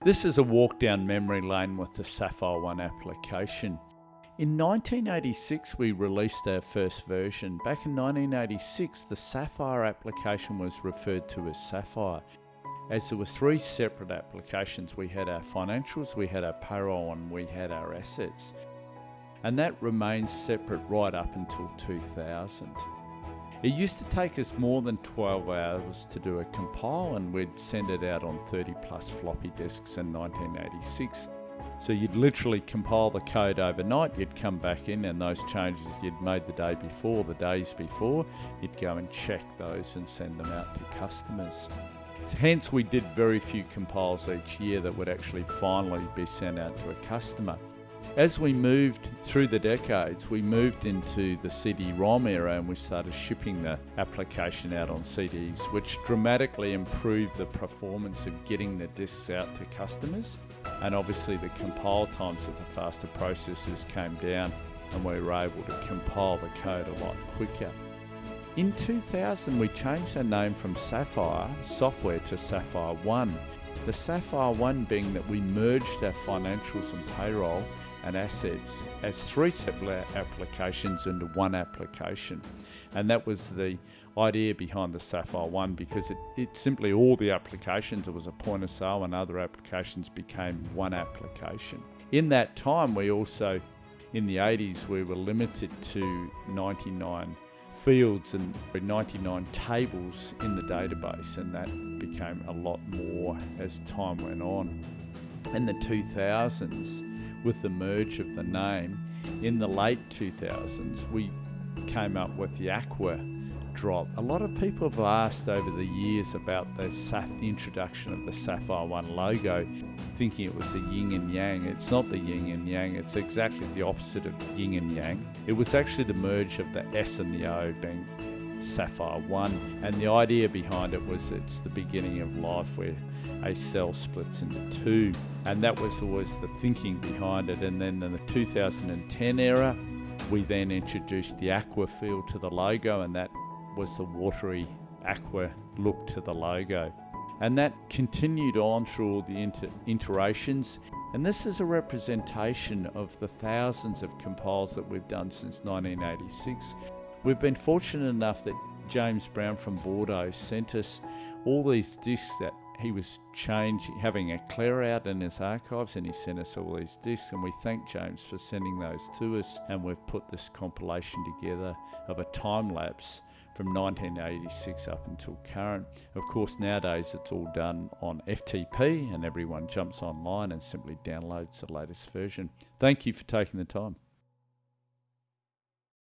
This is a walk down memory lane with the Sapphireone application. In 1986 we released our first version. Back in 1986 the Sapphire application was referred to as Sapphire, as there were three separate applications. We had our financials, we had our payroll, and we had our assets. And that remains separate right up until 2000. It used to take us more than 12 hours to do a compile, and we'd send it out on 30 plus floppy disks in 1986. So you'd literally compile the code overnight, you'd come back in, and those changes you'd made the day before, the days before, you'd go and check those and send them out to customers. So hence we did very few compiles each year that would actually finally be sent out to a customer. As we moved through the decades, we moved into the CD-ROM era, and we started shipping the application out on CDs, which dramatically improved the performance of getting the disks out to customers. And obviously the compile times of the faster processors came down, and we were able to compile the code a lot quicker. In 2000, we changed our name from Sapphire Software to Sapphire One. The Sapphire One being that we merged our financials and payroll and assets as three separate applications into one application. And that was the idea behind the Sapphire One, because it simply, all the applications, it was a point of sale, and other applications became one application. In that time, we also, in the 80s, we were limited to 99 fields and 99 tables in the database, and that became a lot more as time went on. In the 2000s, with the merge of the name, in the late 2000s, we came up with the Aqua drop. A lot of people have asked over the years about the introduction of the Sapphire One logo, thinking it was the yin and yang. It's not the yin and yang, it's exactly the opposite of yin and yang. It was actually the merge of the S and the O being Sapphire One, and the idea behind it was it's the beginning of life where a cell splits into two, and that was always the thinking behind it. And then in the 2010 era, we then introduced the Aqua field to the logo, and that was the watery aqua look to the logo. And that continued on through all the iterations. And this is a representation of the thousands of compiles that we've done since 1986. We've been fortunate enough that James Brown from Bordeaux sent us all these discs that he was having a clear out in his archives, and he sent us all these discs, and we thank James for sending those to us. And we've put this compilation together of a time lapse from 1986 up until current. Of course, nowadays it's all done on FTP, and everyone jumps online and simply downloads the latest version. Thank you for taking the time.